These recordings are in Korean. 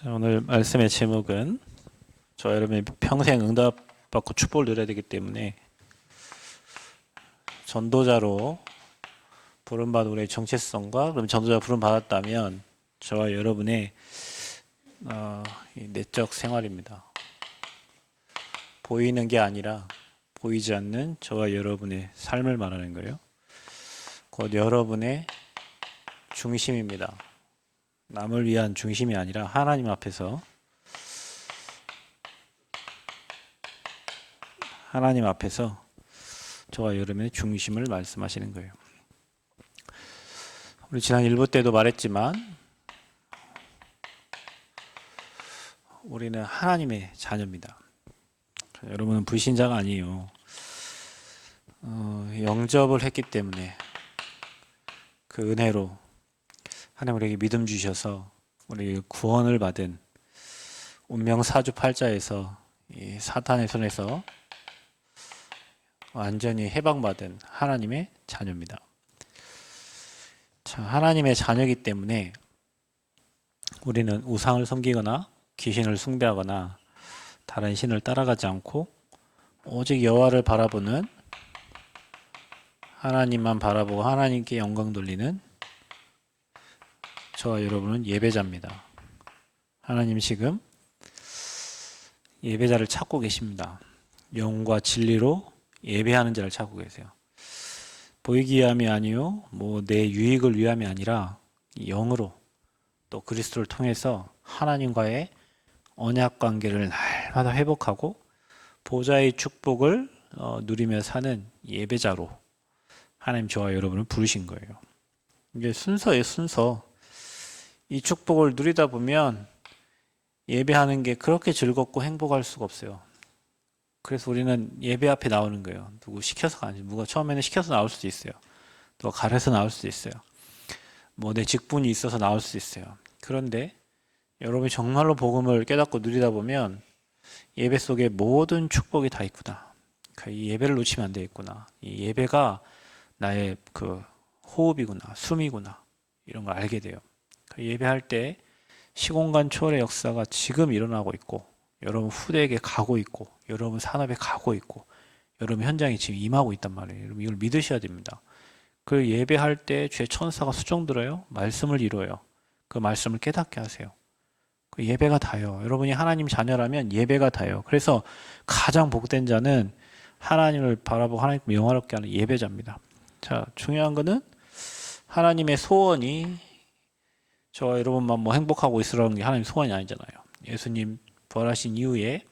자, 오늘 말씀의 제목은 저와 여러분이 평생 응답받고 축복을 누려야 되기 때문에 전도자로 부름받은 우리의 정체성과 그럼 전도자 부름받았다면 저와 여러분의 이 내적 생활입니다. 보이는 게 아니라 보이지 않는 저와 여러분의 삶을 말하는 거예요. 곧 여러분의 중심입니다. 남을 위한 중심이 아니라 하나님 앞에서 저와 여러분의 중심을 말씀하시는 거예요. 우리 지난 1부 때도 말했지만 우리는 하나님의 자녀입니다. 여러분은 불신자가 아니에요. 영접을 했기 때문에 그 은혜로 하나님 우리에게 믿음 주셔서 우리 구원을 받은 운명 사주팔자에서 이 사탄의 손에서 완전히 해방받은 하나님의 자녀입니다. 자, 하나님의 자녀이기 때문에 우리는 우상을 섬기거나 귀신을 숭배하거나 다른 신을 따라가지 않고 오직 여호와를 바라보는, 하나님만 바라보고 하나님께 영광 돌리는 저와 여러분은 예배자입니다. 하나님 지금 예배자를 찾고 계십니다. 영과 진리로 예배하는 자를 찾고 계세요. 보이기 위함이 아니요 내 유익을 위함이 아니라 영으로 또 그리스도를 통해서 하나님과의 언약 관계를 날마다 회복하고 보좌의 축복을 누리며 사는 예배자로 하나님 저와 여러분을 부르신 거예요. 이게 순서예요, 순서. 이 축복을 누리다 보면 예배하는 게 그렇게 즐겁고 행복할 수가 없어요. 그래서 우리는 예배 앞에 나오는 거예요. 누구 시켜서가 아니죠. 누가 처음에는 시켜서 나올 수도 있어요. 누가 가려서 나올 수도 있어요. 내 직분이 있어서 나올 수도 있어요. 그런데 여러분이 정말로 복음을 깨닫고 누리다 보면 예배 속에 모든 축복이 다 있구나. 이 예배를 놓치면 안 되겠구나. 이 예배가 나의 그 호흡이구나, 숨이구나. 이런 걸 알게 돼요. 예배할 때 시공간 초월의 역사가 지금 일어나고 있고, 여러분 후대에게 가고 있고, 여러분 산업에 가고 있고, 여러분 현장에 지금 임하고 있단 말이에요. 여러분 이걸 믿으셔야 됩니다. 그 예배할 때 죄 천사가 수종 들어요. 말씀을 이루어요. 그 말씀을 깨닫게 하세요. 그 예배가 다요. 여러분이 하나님 자녀라면 예배가 다요. 그래서 가장 복된 자는 하나님을 바라보고 하나님을 영화롭게 하는 예배자입니다. 자, 중요한 거는 하나님의 소원이 저와 여러분만 행복하고 있으라는 게 하나님 소원이 아니잖아요. 예수님 부활하신 이후에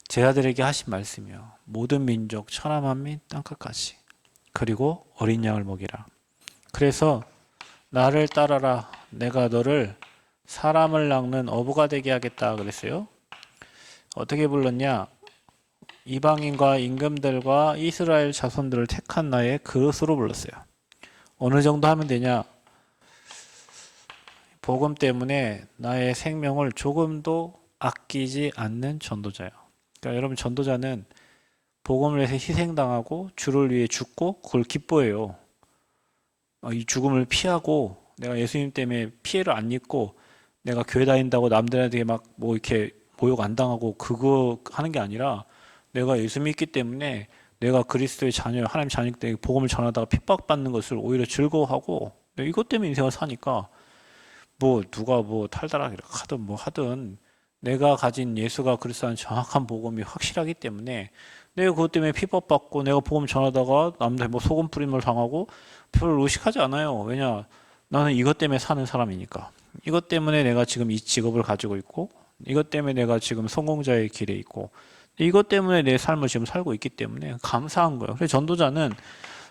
제자들에게 하신 말씀이요. 모든 민족 천하 만민 땅끝까지 그리고 어린 양을 먹이라. 그래서 나를 따라라. 내가 너를 사람을 낚는 어부가 되게 하겠다 그랬어요. 어떻게 불렀냐? 이방인과 임금들과 이스라엘 자손들을 택한 나의 그릇으로 불렀어요. 어느 정도 하면 되냐? 복음 때문에 나의 생명을 조금도 아끼지 않는 전도자예요. 그러니까 여러분, 전도자는 복음을 위해서 희생당하고 주를 위해 죽고 그걸 기뻐해요. 이 죽음을 피하고 내가 예수님 때문에 피해를 안 입고 내가 교회 다닌다고 남들한테 이렇게 모욕 안 당하고 그거 하는 게 아니라 내가 예수 믿기 때문에 내가 그리스도의 자녀, 하나님 자녀이기 때문에 복음을 전하다가 핍박받는 것을 오히려 즐거워하고 이것 때문에 인생을 사니까 누가 탈달하게 하든 하든 내가 가진 예수가 그리스도라는 정확한 복음이 확실하기 때문에 내가 그것 때문에 핍박받고 내가 복음 전하다가 남들 소금 뿌림을 당하고 별로 의식하지 않아요. 왜냐? 나는 이것 때문에 사는 사람이니까. 이것 때문에 내가 지금 이 직업을 가지고 있고 이것 때문에 내가 지금 성공자의 길에 있고 이것 때문에 내 삶을 지금 살고 있기 때문에 감사한 거예요. 그래서 전도자는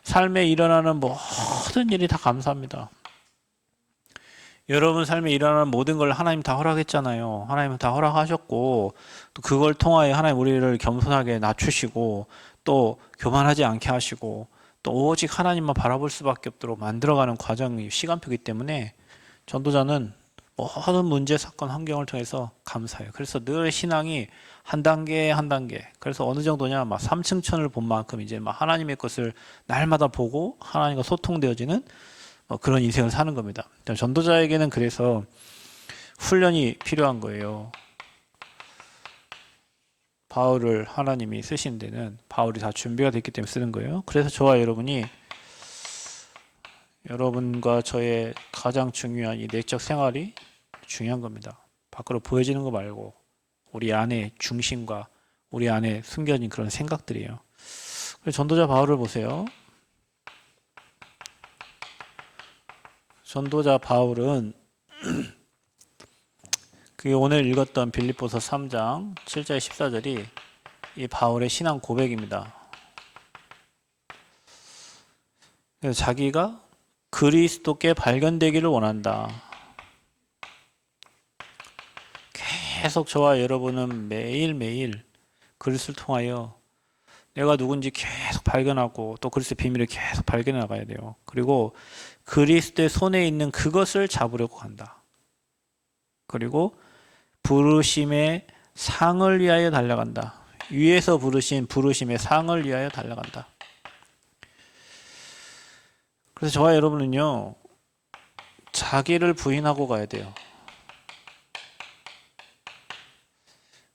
삶에 일어나는 모든 일이 다 감사합니다. 여러분 삶에 일어나는 모든 걸 하나님 다 허락했잖아요. 하나님은 다 허락하셨고 또 그걸 통하여 하나님 우리를 겸손하게 낮추시고 또 교만하지 않게 하시고 또 오직 하나님만 바라볼 수밖에 없도록 만들어가는 과정이 시간표이기 때문에 전도자는 모든 문제, 사건, 환경을 통해서 감사해요. 그래서 늘 신앙이 한 단계 한 단계. 그래서 어느 정도냐, 3층천을 본 만큼 이제 하나님의 것을 날마다 보고 하나님과 소통되어지는 그런 인생을 사는 겁니다. 전도자에게는 그래서 훈련이 필요한 거예요. 바울을 하나님이 쓰신 데는 바울이 다 준비가 됐기 때문에 쓰는 거예요. 그래서 저와 여러분이 여러분과 저의 가장 중요한 이 내적 생활이 중요한 겁니다. 밖으로 보여지는 거 말고 우리 안에 중심과 우리 안에 숨겨진 그런 생각들이에요. 그래서 전도자 바울을 보세요. 전도자 바울은 그게 오늘 읽었던 빌립보서 3장 7절 14절이 이 바울의 신앙 고백입니다. 그래서 자기가 그리스도께 발견되기를 원한다. 계속 저와 여러분은 매일매일 그리스도를 통하여 내가 누군지 계속 발견하고 또 그리스도의 비밀을 계속 발견해 나가야 돼요. 그리고 그리스도의 손에 있는 그것을 잡으려고 한다. 그리고 부르심의 상을 위하여 달려간다. 위에서 부르신 부르심의 상을 위하여 달려간다. 그래서 저와 여러분은요, 자기를 부인하고 가야 돼요.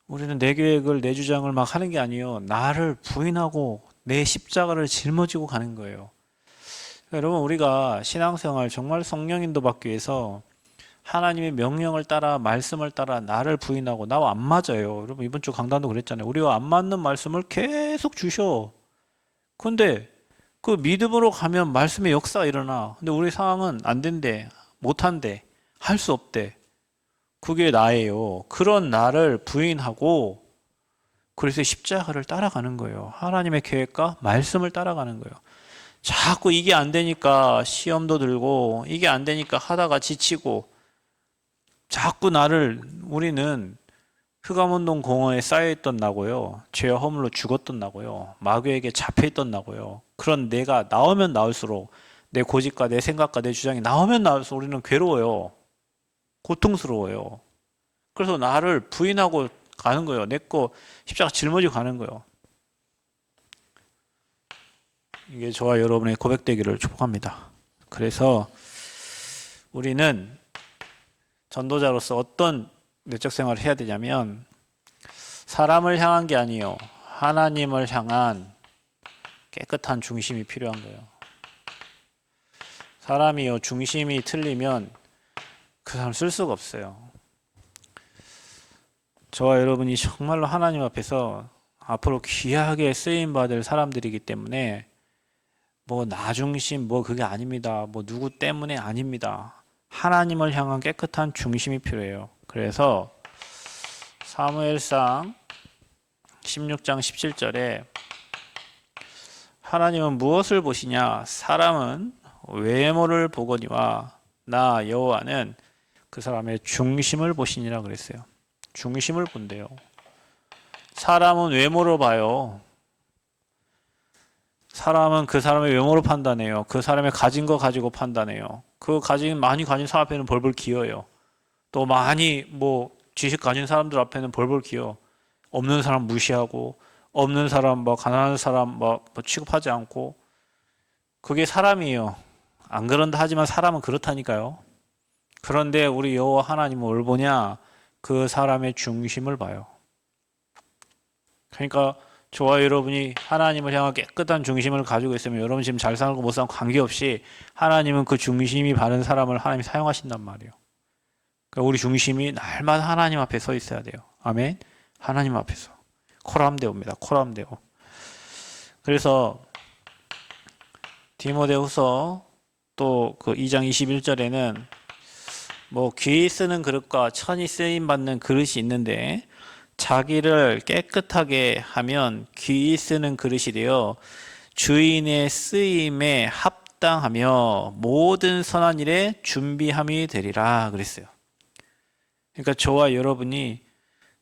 우리는 내 계획을, 내 주장을 막 하는 게 아니에요. 나를 부인하고 내 십자가를 짊어지고 가는 거예요. 여러분, 우리가 신앙생활 정말 성령 인도받기 위해서 하나님의 명령을 따라, 말씀을 따라 나를 부인하고 나와 안 맞아요. 여러분, 이번 주 강단도 그랬잖아요. 우리와 안 맞는 말씀을 계속 주셔. 근데 그 믿음으로 가면 말씀의 역사가 일어나. 근데 우리 상황은 안 된대, 못한대, 할 수 없대. 그게 나예요. 그런 나를 부인하고 그래서 십자가를 따라가는 거예요. 하나님의 계획과 말씀을 따라가는 거예요. 자꾸 이게 안 되니까 시험도 들고 이게 안 되니까 하다가 지치고 자꾸 우리는 흑암운동 공원에 쌓여있던 나고요. 죄와 허물로 죽었던 나고요. 마귀에게 잡혀있던 나고요. 그런 내가 나오면 나올수록 내 고집과 내 생각과 내 주장이 나오면 나올수록 우리는 괴로워요. 고통스러워요. 그래서 나를 부인하고 가는 거예요. 내 거 십자가 짊어지고 가는 거예요. 이게 저와 여러분의 고백되기를 축복합니다. 그래서 우리는 전도자로서 어떤 내적 생활을 해야 되냐면 사람을 향한 게 아니에요. 하나님을 향한 깨끗한 중심이 필요한 거예요. 사람이요, 중심이 틀리면 그 사람 쓸 수가 없어요. 저와 여러분이 정말로 하나님 앞에서 앞으로 귀하게 쓰임받을 사람들이기 때문에 뭐 나 중심 뭐 그게 아닙니다. 뭐 누구 때문에 아닙니다. 하나님을 향한 깨끗한 중심이 필요해요. 그래서 사무엘상 16장 17절에 하나님은 무엇을 보시냐? 사람은 외모를 보거니와 나 여호와는 그 사람의 중심을 보시니라 그랬어요. 중심을 본대요. 사람은 외모로 봐요. 사람은 그 사람의 외모로 판단해요. 그 사람의 가진 거 가지고 판단해요. 많이 가진 사람 앞에는 벌벌 기어요. 또 많이 지식 가진 사람들 앞에는 벌벌 기어. 없는 사람 무시하고, 없는 사람, 가난한 사람, 취급하지 않고. 그게 사람이에요. 안 그런다 하지만 사람은 그렇다니까요. 그런데 우리 여호와 하나님은 뭘 보냐? 그 사람의 중심을 봐요. 그러니까 저와 여러분이 하나님을 향한 깨끗한 중심을 가지고 있으면 여러분 지금 잘 살고 못 살고 관계없이 하나님은 그 중심이 바른 사람을 하나님이 사용하신단 말이에요. 그러니까 우리 중심이 날마다 하나님 앞에 서 있어야 돼요. 아멘. 하나님 앞에서 코람데오입니다. 코람데오. 그래서 디모데후서 또 그 2장 21절에는 귀 쓰는 그릇과 천이 쓰임 받는 그릇이 있는데 자기를 깨끗하게 하면 귀 쓰는 그릇이 되어 주인의 쓰임에 합당하며 모든 선한 일에 준비함이 되리라 그랬어요. 그러니까 저와 여러분이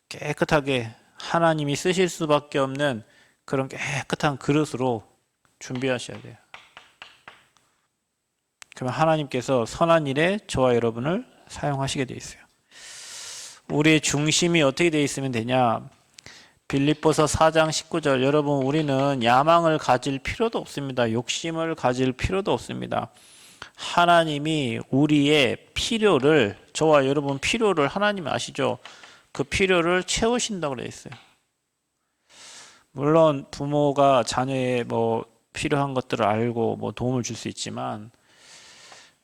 깨끗하게 하나님이 쓰실 수밖에 없는 그런 깨끗한 그릇으로 준비하셔야 돼요. 그러면 하나님께서 선한 일에 저와 여러분을 사용하시게 돼 있어요. 우리의 중심이 어떻게 돼 있으면 되냐? 빌립보서 4장 19절. 여러분, 우리는 야망을 가질 필요도 없습니다. 욕심을 가질 필요도 없습니다. 하나님이 우리의 필요를, 저와 여러분 필요를 하나님이 아시죠? 그 필요를 채우신다고 그랬어요. 물론 부모가 자녀의 뭐 필요한 것들을 알고 뭐 도움을 줄 수 있지만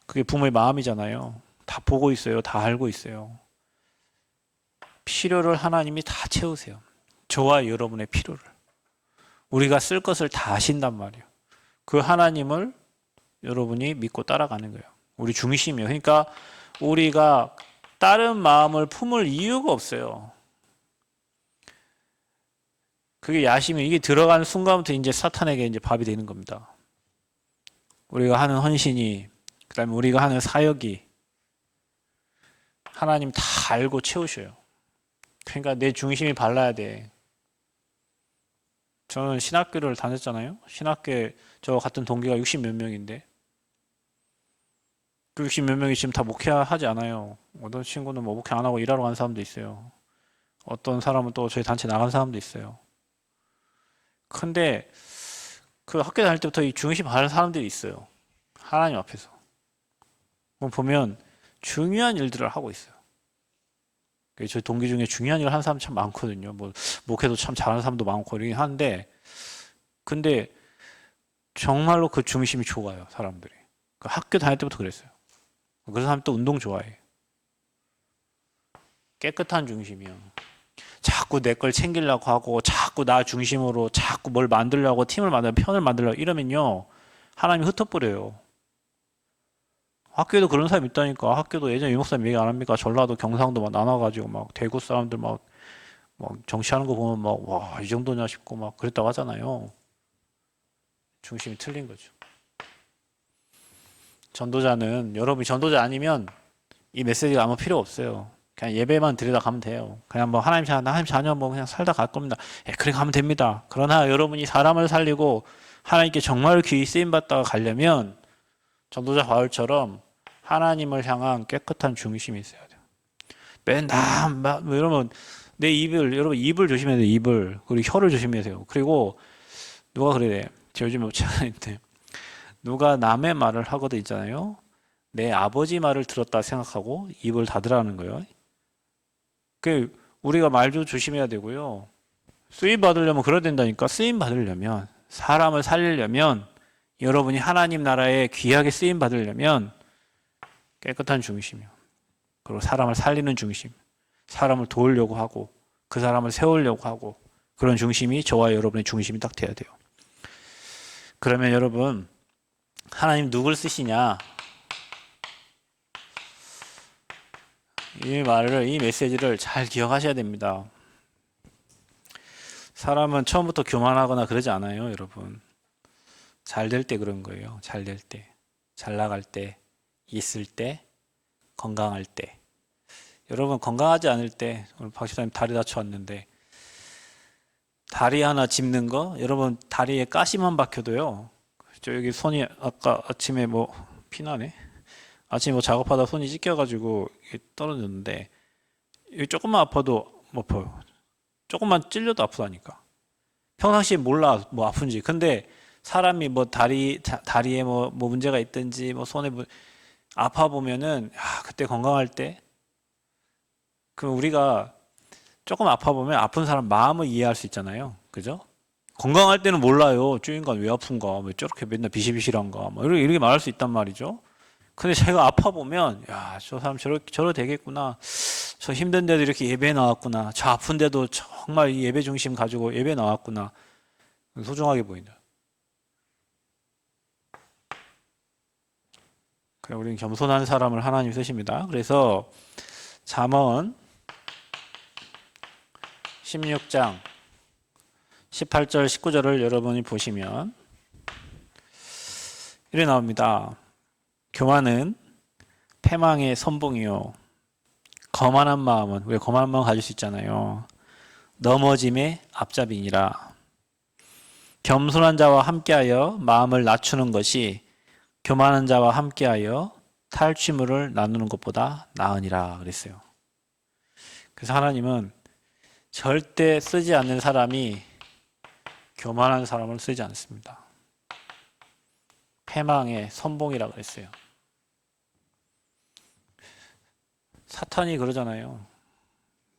그게 부모의 마음이잖아요. 다 보고 있어요. 다 알고 있어요. 필요를 하나님이 다 채우세요. 저와 여러분의 필요를. 우리가 쓸 것을 다 아신단 말이에요. 그 하나님을 여러분이 믿고 따라가는 거예요. 우리 중심이에요. 그러니까 우리가 다른 마음을 품을 이유가 없어요. 그게 야심이 이게 들어가는 순간부터 이제 사탄에게 이제 밥이 되는 겁니다. 우리가 하는 헌신이, 그다음에 우리가 하는 사역이 하나님 다 알고 채우셔요. 그러니까 내 중심이 발라야 돼. 저는 신학교를 다녔잖아요. 신학교에 저 같은 동기가 60 몇 명인데 그 60 몇 명이 지금 다 목회하지 않아요. 어떤 친구는 뭐 목회 안 하고 일하러 간 사람도 있어요. 어떤 사람은 또 저희 단체 나간 사람도 있어요. 근데 그 학교 다닐 때부터 이 중심 바른 사람들이 있어요. 하나님 앞에서. 보면 중요한 일들을 하고 있어요. 저희 동기 중에 중요한 일을 하는 사람 참 많거든요. 뭐 목회도 참 잘하는 사람도 많고 이러긴 한데 근데 정말로 그 중심이 좋아요. 사람들이. 그 학교 다닐 때부터 그랬어요. 그런 사람 또 운동 좋아해. 깨끗한 중심이요. 자꾸 내 걸 챙기려고 하고 자꾸 나 중심으로 자꾸 뭘 만들려고 팀을 만들고 편을 만들려고 이러면요. 하나님이 흩어버려요. 학교에도 그런 사람 있다니까. 학교도 예전에 유목사님 얘기 안 합니까? 전라도 경상도 막 나눠가지고 막 대구 사람들 막 정치하는 거 보면 막 와, 이 정도냐 싶고 막 그랬다고 하잖아요. 중심이 틀린 거죠. 전도자는 여러분이 전도자 아니면 이 메시지가 아무 필요 없어요. 그냥 예배만 드리다 가면 돼요. 그냥 뭐 하나님 자녀 뭐 그냥 살다 갈 겁니다. 예, 그래 가면 됩니다. 그러나 여러분이 사람을 살리고 하나님께 정말 귀히 쓰임 받다가 가려면 전도자 바울처럼 하나님을 향한 깨끗한 중심이 있어야 돼요. 맨날 뭐 이러면 내 입을 여러분 입을 조심해야 돼요. 입을 그리고 혀를 조심해야 돼요. 그리고 누가 그래? 저 요즘에 목사님인데 누가 남의 말을 하거든 있잖아요. 내 아버지 말을 들었다 생각하고 입을 닫으라는 거예요. 그 우리가 말도 조심해야 되고요. 쓰임 받으려면 그래야 된다니까. 쓰임 받으려면 사람을 살리려면 여러분이 하나님 나라에 귀하게 쓰임 받으려면 깨끗한 중심이요. 그리고 사람을 살리는 중심, 사람을 도우려고 하고 그 사람을 세우려고 하고 그런 중심이 저와 여러분의 중심이 딱 돼야 돼요. 그러면 여러분 하나님 누굴 쓰시냐? 이 말을 이 메시지를 잘 기억하셔야 됩니다. 사람은 처음부터 교만하거나 그러지 않아요, 여러분. 잘 될 때 그런 거예요. 잘 될 때, 잘 나갈 때, 있을 때, 건강할 때. 여러분 건강하지 않을 때 오늘 박 집사님 다리 다쳐왔는데 다리 하나 짚는 거 여러분 다리에 가시만 박혀도요. 저 여기 손이 아까 아침에 뭐 피나네. 아침에 뭐 작업하다 손이 찢겨가지고 떨어졌는데 여기 조금만 아파도 뭐 아파요. 조금만 찔려도 아프다니까. 평상시에 몰라 뭐 아픈지. 근데 사람이 뭐 다리에 뭐 문제가 있든지 뭐 손에 아파 보면은 그때 건강할 때 그럼 우리가 조금 아파 보면 아픈 사람 마음을 이해할 수 있잖아요. 그죠? 건강할 때는 몰라요. 주인간 왜 아픈가? 왜 저렇게 맨날 비실비실한가? 뭐 이렇게 말할 수 있단 말이죠. 근데 제가 아파 보면 야, 저 사람 저러 되겠구나. 저 힘든데도 이렇게 예배에 나왔구나. 저 아픈데도 정말 이 예배 중심 가지고 예배에 나왔구나. 소중하게 보인다. 그래, 우리는 겸손한 사람을 하나님 쓰십니다. 그래서 잠언 16장 18절 19절을 여러분이 보시면 이래 나옵니다. 교만은 패망의 선봉이요 거만한 마음은 왜 거만한 마음 가질 수 있잖아요. 넘어짐의 앞잡이니라. 겸손한 자와 함께하여 마음을 낮추는 것이 교만한 자와 함께하여 탈취물을 나누는 것보다 나으니라 그랬어요. 그래서 하나님은 절대 쓰지 않는 사람이 교만한 사람을 쓰지 않습니다. 패망의 선봉이라 그랬어요. 사탄이 그러잖아요.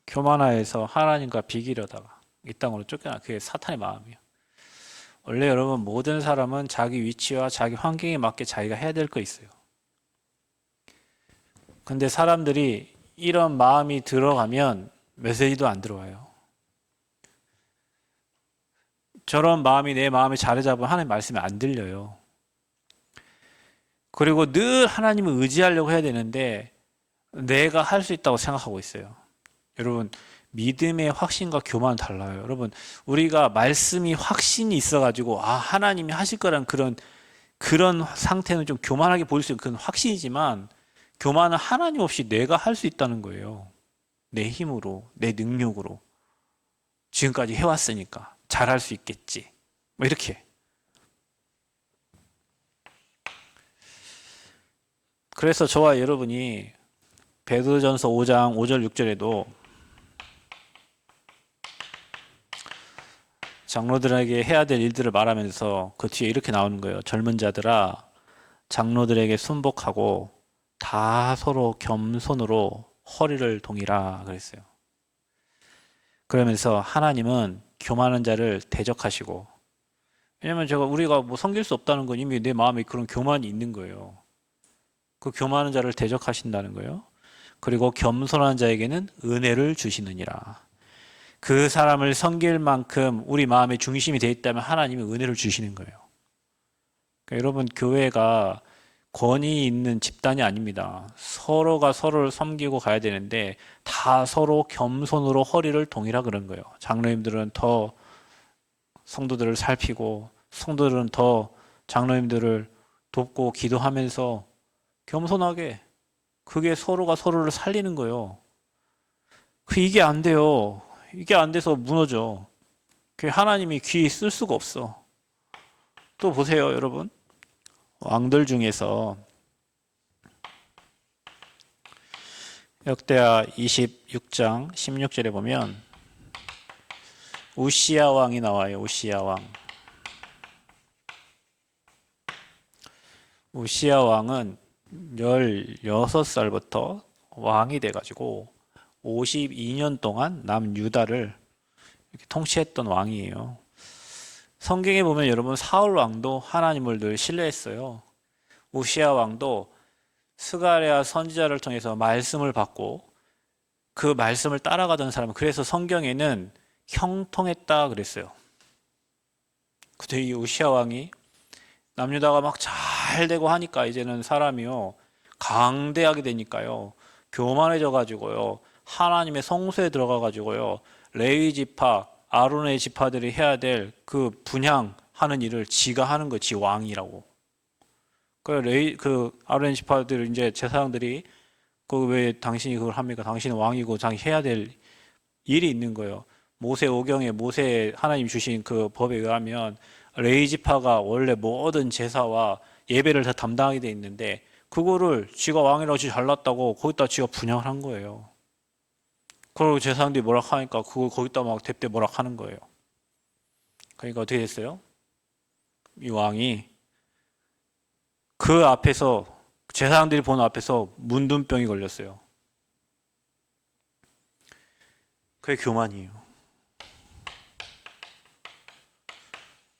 교만하여서 하나님과 비기려다가 이 땅으로 쫓겨나. 그게 사탄의 마음이에요. 원래 여러분 모든 사람은 자기 위치와 자기 환경에 맞게 자기가 해야 될 거 있어요. 근데 사람들이 이런 마음이 들어가면 메시지도 안 들어와요. 저런 마음이 내 마음에 자리 잡으면 하나님 말씀이 안 들려요. 그리고 늘 하나님을 의지하려고 해야 되는데 내가 할 수 있다고 생각하고 있어요. 여러분, 믿음의 확신과 교만은 달라요. 여러분, 우리가 말씀이 확신이 있어가지고 하나님이 하실 거란 그런 상태는 좀 교만하게 보일 수 있는 그런 확신이지만, 교만은 하나님 없이 내가 할 수 있다는 거예요. 내 힘으로, 내 능력으로. 지금까지 해왔으니까 잘할 수 있겠지. 뭐 이렇게. 그래서 저와 여러분이 베드로전서 5장 5절 6절에도 장로들에게 해야 될 일들을 말하면서 그 뒤에 이렇게 나오는 거예요. 젊은 자들아, 장로들에게 순복하고 다 서로 겸손으로 허리를 동이라 그랬어요. 그러면서 하나님은 교만한 자를 대적하시고, 왜냐면 우리가 뭐 섬길 수 없다는 건 이미 내 마음에 그런 교만이 있는 거예요. 그 교만한 자를 대적하신다는 거예요. 그리고 겸손한 자에게는 은혜를 주시느니라. 그 사람을 섬길 만큼 우리 마음의 중심이 되어 있다면 하나님이 은혜를 주시는 거예요. 그러니까 여러분, 교회가 권위 있는 집단이 아닙니다. 서로가 서로를 섬기고 가야 되는데 다 서로 겸손으로 허리를 동이라 그런 거예요. 장로님들은 더 성도들을 살피고 성도들은 더 장로님들을 돕고 기도하면서 겸손하게, 그게 서로가 서로를 살리는 거예요. 이게 안 돼요. 이게 안 돼서 무너져. 하나님이 귀 쓸 수가 없어. 또 보세요, 여러분. 왕들 중에서 역대하 26장 16절에 보면 우시야 왕이 나와요. 우시야 왕. 우시야 왕은 16살부터 왕이 돼가지고 52년 동안 남유다를 이렇게 통치했던 왕이에요. 성경에 보면 여러분, 사울 왕도 하나님을 늘 신뢰했어요. 우시야 왕도 스가랴 선지자를 통해서 말씀을 받고 그 말씀을 따라가던 사람은, 그래서 성경에는 형통했다 그랬어요. 근데 이 우시야 왕이 남유다가 막 잘 되고 하니까 이제는 사람이요, 강대하게 되니까요, 교만해져 가지고요, 하나님의 성소에 들어가 가지고요, 레위 지파, 아론의 지파들이 해야 될 그 분향하는 일을 지가 하는 거, 지 왕이라고. 그 아론 지파들 이제 제사장들이 그 왜 당신이 그걸 합니까? 당신은 왕이고 자기 해야 될 일이 있는 거예요. 모세 오경에 모세 하나님 주신 그 법에 의하면 레위 지파가 원래 모든 제사와 예배를 다 담당하게 돼 있는데 그거를 지가 왕이라고 지 잘났다고 거기다 지가 분양을 한 거예요. 그리고 제사장들이 뭐라 하니까 그걸 거기다 막 대대 뭐라 하는 거예요. 그러니까 어떻게 됐어요? 이 왕이 그 앞에서, 제사장들이 보는 앞에서 문둥병이 걸렸어요. 그게 교만이에요.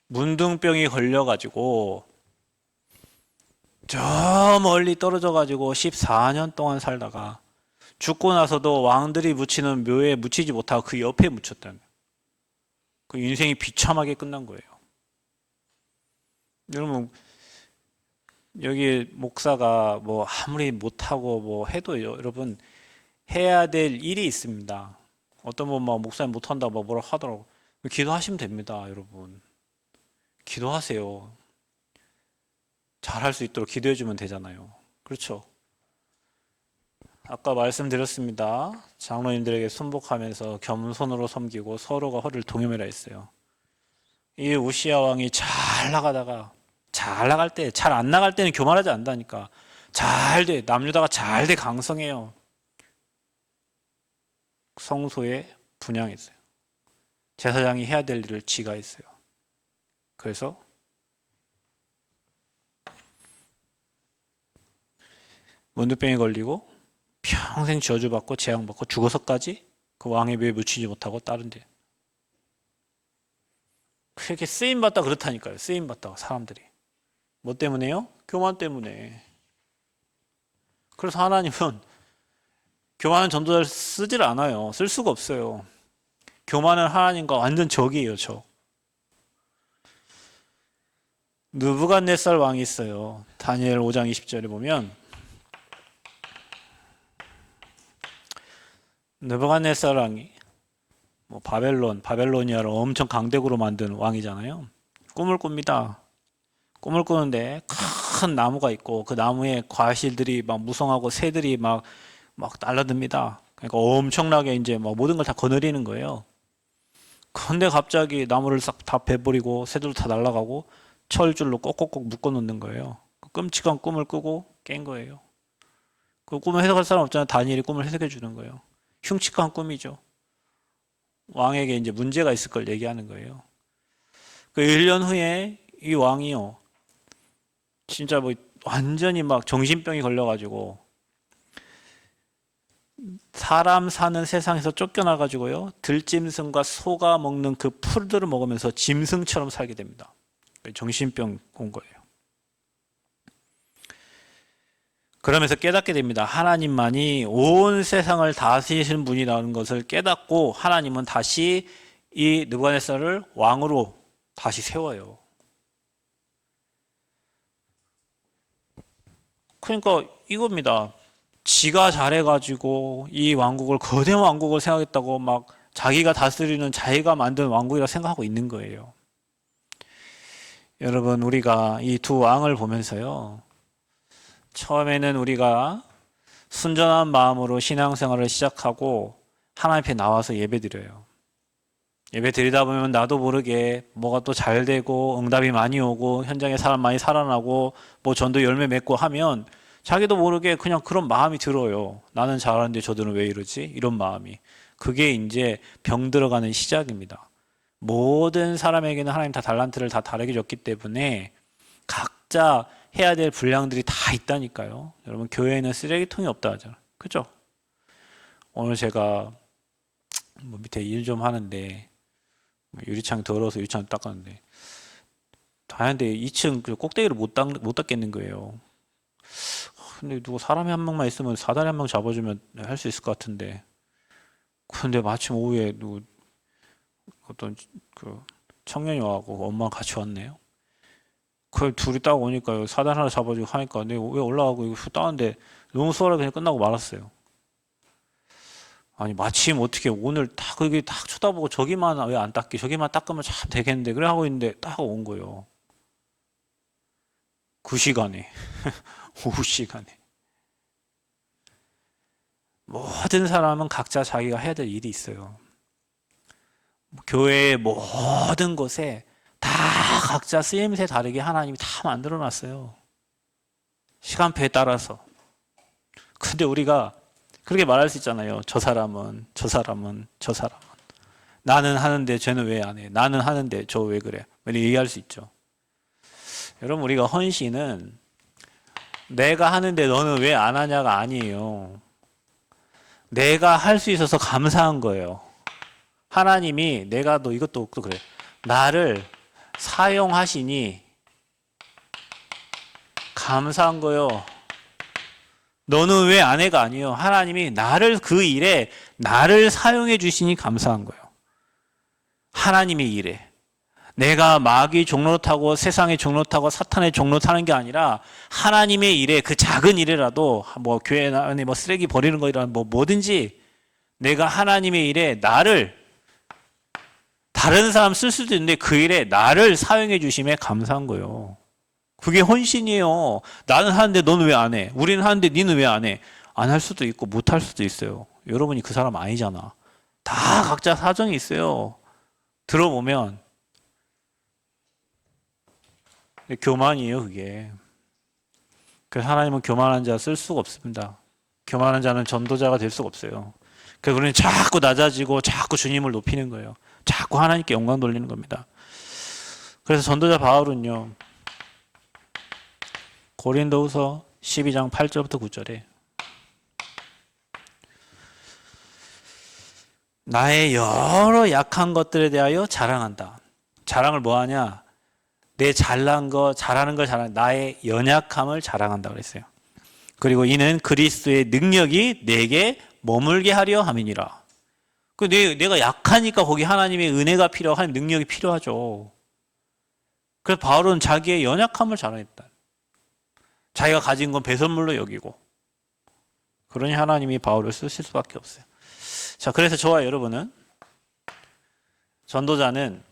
문둥병이 걸려가지고 저 멀리 떨어져가지고 14년 동안 살다가 죽고 나서도 왕들이 묻히는 묘에 묻히지 못하고 그 옆에 묻혔다는 거예요. 그 인생이 비참하게 끝난 거예요. 여러분, 여기 목사가 뭐 아무리 못하고 뭐 해도 여러분 해야 될 일이 있습니다. 어떤 분 막 목사님 못한다고 막 뭐라 하더라고. 기도하시면 됩니다, 여러분. 기도하세요. 잘할 수 있도록 기도해주면 되잖아요. 그렇죠? 아까 말씀드렸습니다. 장로님들에게 순복하면서 겸손으로 섬기고 서로가 허리를 동여매라 했어요. 이 우시야 왕이 잘 나가다가, 잘 나갈 때, 잘 안 나갈 때는 교만하지 않다니까. 잘 돼. 남유다가 잘 돼. 강성해요. 성소에 분향했어요. 제사장이 해야 될 일을 지가 했어요. 그래서 문둥병에 걸리고 평생 저주받고 재앙받고 죽어서까지 그 왕의 묘에 묻히지 못하고 다른 데 그렇게 쓰임받다 그렇다니까요. 쓰임받다가 사람들이 뭐 때문에요? 교만 때문에. 그래서 하나님은 교만한 전도자를 쓰질 않아요. 쓸 수가 없어요. 교만은 하나님과 완전 적이에요. 적. 느부갓네살 왕이 있어요. 다니엘 5장 20절에 보면 느부갓네살 왕이 뭐 바벨로니아를 엄청 강대국으로 만든 왕이잖아요. 꿈을 꿉니다. 꿈을 꾸는데 큰 나무가 있고 그 나무에 과실들이 막 무성하고 새들이 막 날라듭니다. 그러니까 엄청나게 이제 막 모든 걸 다 거느리는 거예요. 근데 갑자기 나무를 싹 다 베버리고 새들도 다 날아가고 철줄로 꼭꼭꼭 묶어 놓는 거예요. 끔찍한 꿈을 꾸고 깬 거예요. 그 꿈을 해석할 사람 없잖아요. 다니엘이 꿈을 해석해 주는 거예요. 흉측한 꿈이죠. 왕에게 이제 문제가 있을 걸 얘기하는 거예요. 그 1년 후에 이 왕이요. 진짜 뭐 완전히 막 정신병이 걸려가지고 사람 사는 세상에서 쫓겨나가지고요. 들짐승과 소가 먹는 그 풀들을 먹으면서 짐승처럼 살게 됩니다. 정신병 온 거예요. 그러면서 깨닫게 됩니다. 하나님만이 온 세상을 다스리시는 분이라는 것을 깨닫고 하나님은 다시 이 느부갓네살을 왕으로 다시 세워요. 그러니까 이겁니다. 지가 잘해가지고 이 왕국을 거대한 왕국을 생각했다고 막 자기가 다스리는 자기가 만든 왕국이라 생각하고 있는 거예요. 여러분 우리가 이 두 왕을 보면서요. 처음에는 우리가 순전한 마음으로 신앙생활을 시작하고 하나님 앞에 나와서 예배드려요. 예배드리다 보면 나도 모르게 뭐가 또 잘 되고 응답이 많이 오고 현장에 사람 많이 살아나고 뭐 전도 열매 맺고 하면 자기도 모르게 그냥 그런 마음이 들어요. 나는 잘하는데 저들은 왜 이러지? 이런 마음이. 그게 이제 병 들어가는 시작입니다. 모든 사람에게는 하나님 다 달란트를 다 다르게 줬기 때문에 각자 해야 될 분량들이 다 있다니까요. 여러분 교회에는 쓰레기통이 없다 하잖아요. 그죠? 오늘 제가 뭐 밑에 일 좀 하는데 유리창 더러워서 유리창 닦았는데 다행인데 2층 그 꼭대기를 못 닦겠는 거예요. 근데 누가 사람이 한 명만 있으면 사다리 한 명 잡아주면 할 수 있을 것 같은데 근데 마침 오후에 누구 어떤 그 청년이 와갖고 엄마랑 같이 왔네요. 그 둘이 딱 오니까 사다리 하나 잡아주고 하니까 내가 왜 올라가고 이거 따는데 너무 수월하게 그냥 끝나고 말았어요. 아니 마침 어떻게 오늘 딱 그게 딱 쳐다보고 저기만 왜 안 닦기 저기만 닦으면 참 되겠는데 그래 하고 있는데 딱 온 거예요. 그 시간에 오후 시간에 모든 사람은 각자 자기가 해야 될 일이 있어요. 교회의 모든 곳에 다 각자 쓰임새 다르게 하나님이 다 만들어 놨어요. 시간표에 따라서. 근데 우리가 그렇게 말할 수 있잖아요. 저 사람은 나는 하는데 쟤는 왜 안 해? 나는 하는데 저 왜 그래? 이렇게 얘기할 수 있죠. 여러분 우리가 헌신은 내가 하는데 너는 왜 안 하냐가 아니에요. 내가 할 수 있어서 감사한 거예요. 하나님이 내가 너 이것도 그래. 나를 사용하시니 감사한 거요. 너는 왜 안 해가 아니에요. 하나님이 나를 그 일에 나를 사용해 주시니 감사한 거예요. 하나님의 일에. 내가 마귀 종로 타고 세상의 종로 타고 사탄의 종로 타는 게 아니라 하나님의 일에 그 작은 일이라도 뭐 교회 안에 뭐 쓰레기 버리는 거라든 뭐 뭐든지 내가 하나님의 일에 나를 다른 사람 쓸 수도 있는데 그 일에 나를 사용해 주심에 감사한 거예요. 그게 헌신이에요. 나는 하는데 너는 왜 안 해? 우리는 하는데 니는 왜 안 해? 안 할 수도 있고 못 할 수도 있어요. 여러분이 그 사람 아니잖아. 다 각자 사정이 있어요. 들어보면 교만이에요, 그게. 그래서 하나님은 교만한 자 쓸 수가 없습니다. 교만한 자는 전도자가 될 수가 없어요. 그래서 우리는 자꾸 낮아지고 자꾸 주님을 높이는 거예요. 자꾸 하나님께 영광 돌리는 겁니다. 그래서 전도자 바울은요. 고린도후서 12장 8절부터 9절에 나의 여러 약한 것들에 대하여 자랑한다. 자랑을 뭐 하냐? 내 잘난 거, 잘하는 걸 자랑, 나의 연약함을 자랑한다 그랬어요. 그리고 이는 그리스도의 능력이 내게 머물게 하려 함이니라. 내가 약하니까 거기 하나님의 은혜가 필요하고 하나님의 능력이 필요하죠. 그래서 바울은 자기의 연약함을 자랑했다. 자기가 가진 건 배설물로 여기고. 그러니 하나님이 바울을 쓰실 수밖에 없어요. 자, 그래서 저와 여러분은, 전도자는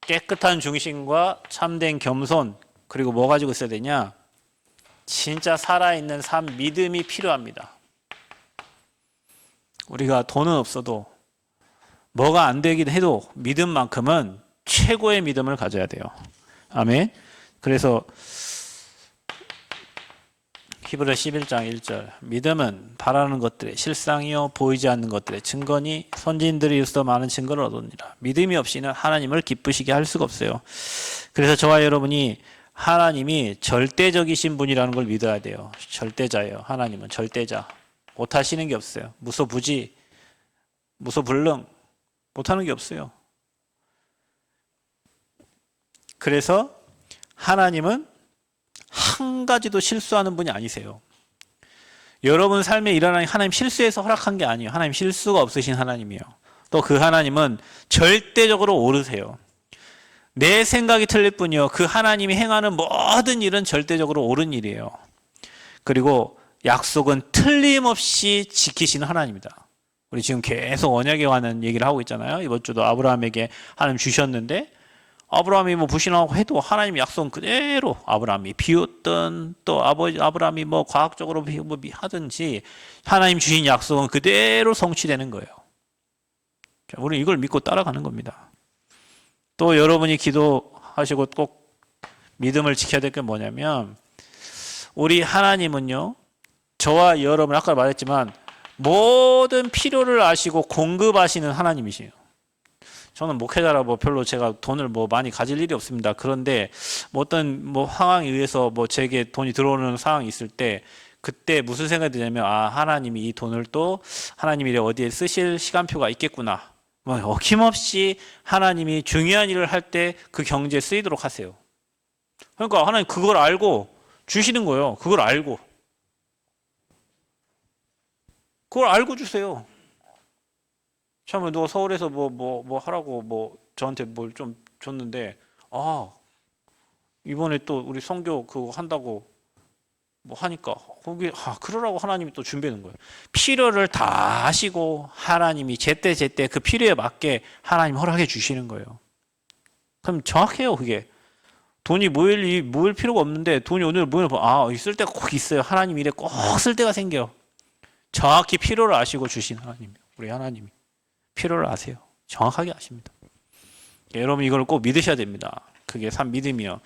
깨끗한 중심과 참된 겸손, 그리고 뭐 가지고 있어야 되냐? 진짜 살아있는 삶, 믿음이 필요합니다. 우리가 돈은 없어도 뭐가 안 되긴 해도 믿음만큼은 최고의 믿음을 가져야 돼요. 아멘. 그래서 히브리 11장 1절, 믿음은 바라는 것들의 실상이요 보이지 않는 것들의 증거니 선진들이 이로써 많은 증거를 얻었느니라. 믿음이 없이는 하나님을 기쁘시게 할 수가 없어요. 그래서 저와 여러분이 하나님이 절대적이신 분이라는 걸 믿어야 돼요. 절대자예요. 하나님은 절대자. 못하시는 게 없어요. 무소부지, 무소불능, 못하는 게 없어요. 그래서 하나님은 한 가지도 실수하는 분이 아니세요. 여러분 삶에 일어나는 하나님 실수해서 허락한 게 아니에요. 하나님 실수가 없으신 하나님이에요. 또 그 하나님은 절대적으로 옳으세요. 내 생각이 틀릴 뿐이요. 그 하나님이 행하는 모든 일은 절대적으로 옳은 일이에요. 그리고 약속은 틀림없이 지키시는 하나님이다. 우리 지금 계속 언약에 관한 얘기를 하고 있잖아요. 이번 주도 아브라함에게 하나님 주셨는데 아브라함이 뭐 불신하고 해도 하나님 약속은 그대로 아브라함이 비웃든 또 아브라함이 뭐 과학적으로 뭐 하든지 하나님 주신 약속은 그대로 성취되는 거예요. 우리 이걸 믿고 따라가는 겁니다. 또 여러분이 기도하시고 꼭 믿음을 지켜야 될 게 뭐냐면 우리 하나님은요, 저와 여러분 아까 말했지만 모든 필요를 아시고 공급하시는 하나님이시에요. 저는 목회자라 뭐 별로 제가 돈을 뭐 많이 가질 일이 없습니다. 그런데 뭐 어떤 뭐 상황에 의해서 뭐 제게 돈이 들어오는 상황이 있을 때 그때 무슨 생각이 드냐면 하나님이 이 돈을 또 하나님이 어디에 쓰실 시간표가 있겠구나. 뭐 어김없이 하나님이 중요한 일을 할 때 그 경제에 쓰이도록 하세요. 그러니까 하나님 그걸 알고 주시는 거예요. 그걸 알고 주세요. 처음에 누가 서울에서 뭐 하라고 뭐 저한테 뭘 좀 줬는데 이번에 또 우리 선교 그거 한다고 뭐 하니까 거기 그러라고 하나님이 또 준비하는 거예요. 필요를 다 아시고 하나님이 제때 그 필요에 맞게 하나님 허락해 주시는 거예요. 그럼 정확해요. 그게 돈이 모일 필요가 없는데 돈이 오늘 모이면 있을 때가 꼭 있어요. 하나님 일에 꼭 쓸 때가 생겨요. 정확히 필요를 아시고 주신 하나님, 우리 하나님이 필요를 아세요. 정확하게 아십니다. 여러분 이걸 꼭 믿으셔야 됩니다. 그게 참 믿음이요.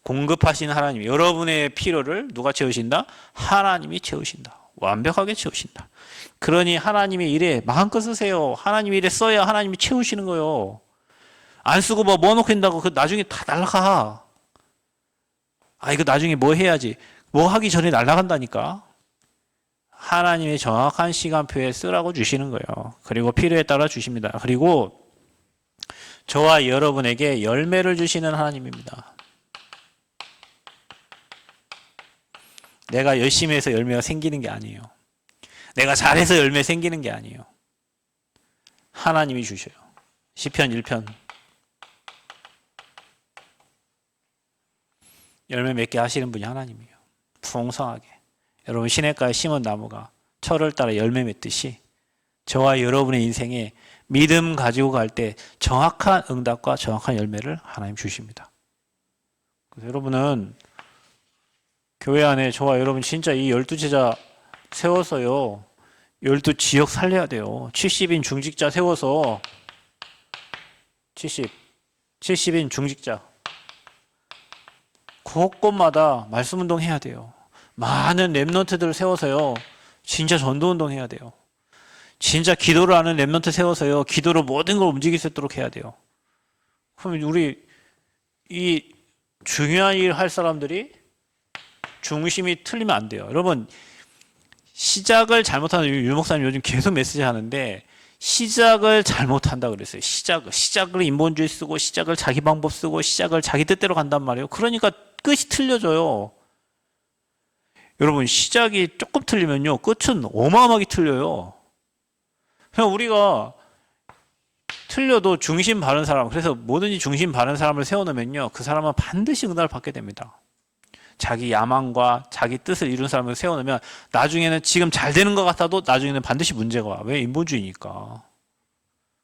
공급하신 하나님, 여러분의 필요를 누가 채우신다? 하나님이 채우신다. 완벽하게 채우신다. 그러니 하나님의 일에 마음껏 쓰세요. 하나님의 일에 써야 하나님이 채우시는 거예요. 안 쓰고 뭐 넣고 한다고 그 나중에 다 날아가. 이거 나중에 뭐 해야지. 뭐 하기 전에 날아간다니까. 하나님의 정확한 시간표에 쓰라고 주시는 거예요. 그리고 필요에 따라 주십니다. 그리고 저와 여러분에게 열매를 주시는 하나님입니다. 내가 열심히 해서 열매가 생기는 게 아니에요. 내가 잘해서 열매 생기는 게 아니에요. 하나님이 주셔요. 시편 1편 열매 맺게 하시는 분이 하나님이에요. 풍성하게. 여러분 시냇가에 심은 나무가 철을 따라 열매 맺듯이 저와 여러분의 인생에 믿음 가지고 갈 때 정확한 응답과 정확한 열매를 하나님 주십니다. 그래서 여러분은 교회 안에 저와 여러분 진짜 이 12제자 세워서요 12지역 살려야 돼요. 70인 중직자 세워서 70인 중직자 곳곳마다 말씀운동 해야 돼요. 많은 랩런트들을 세워서요 진짜 전도운동 해야 돼요. 진짜 기도를 하는 랩런트 세워서요 기도로 모든 걸 움직일 수 있도록 해야 돼요. 그럼 우리 이 중요한 일 할 사람들이 중심이 틀리면 안 돼요. 여러분 시작을 잘못하는 유 목사님 요즘 계속 메시지 하는데 시작을 잘못한다 그랬어요. 시작을 인본주의 쓰고 시작을 자기 방법 쓰고 시작을 자기 뜻대로 간단 말이에요. 그러니까 끝이 틀려져요. 여러분 시작이 조금 틀리면요 끝은 어마어마하게 틀려요. 그냥 우리가 틀려도 중심 바른 사람, 그래서 뭐든지 중심 바른 사람을 세워놓으면요 그 사람은 반드시 응답을 받게 됩니다. 자기 야망과 자기 뜻을 이룬 사람을 세워놓으면 나중에는 지금 잘 되는 것 같아도 나중에는 반드시 문제가 와. 왜? 인본주의니까.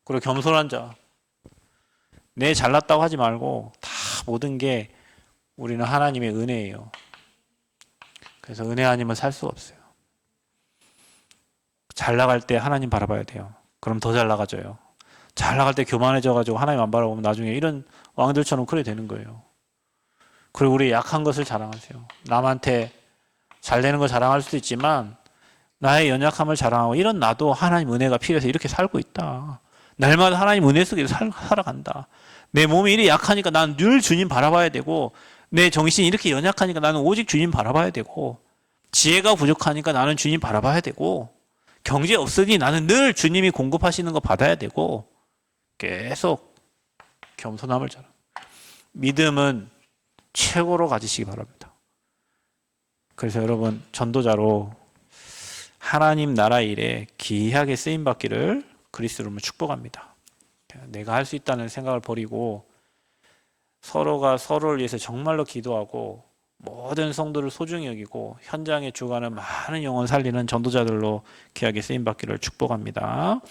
그리고 겸손한 자. 내 잘났다고 하지 말고 다 모든 게 우리는 하나님의 은혜예요. 그래서 은혜 아니면 살 수가 없어요. 잘 나갈 때 하나님 바라봐야 돼요. 그럼 더 잘 나가져요. 잘 나갈 때 교만해져가지고 하나님 안 바라보면 나중에 이런 왕들처럼 그래 되는 거예요. 그리고 우리 약한 것을 자랑하세요. 남한테 잘 되는 거 자랑할 수도 있지만 나의 연약함을 자랑하고 이런 나도 하나님 은혜가 필요해서 이렇게 살고 있다. 날마다 하나님 은혜 속에서 살아간다. 내 몸이 이렇게 약하니까 나는 늘 주님 바라봐야 되고 내 정신이 이렇게 연약하니까 나는 오직 주님 바라봐야 되고 지혜가 부족하니까 나는 주님 바라봐야 되고 경제 없으니 나는 늘 주님이 공급하시는 거 받아야 되고 계속 겸손함을 자랑. 믿음은 최고로 가지시기 바랍니다. 그래서 여러분 전도자로 하나님 나라 일에 귀하게 쓰임 받기를 그리스도로 축복합니다. 내가 할 수 있다는 생각을 버리고 서로가 서로를 위해서 정말로 기도하고 모든 성도를 소중히 여기고 현장에 주관하는 많은 영혼 살리는 전도자들로 귀하게 쓰임 받기를 축복합니다.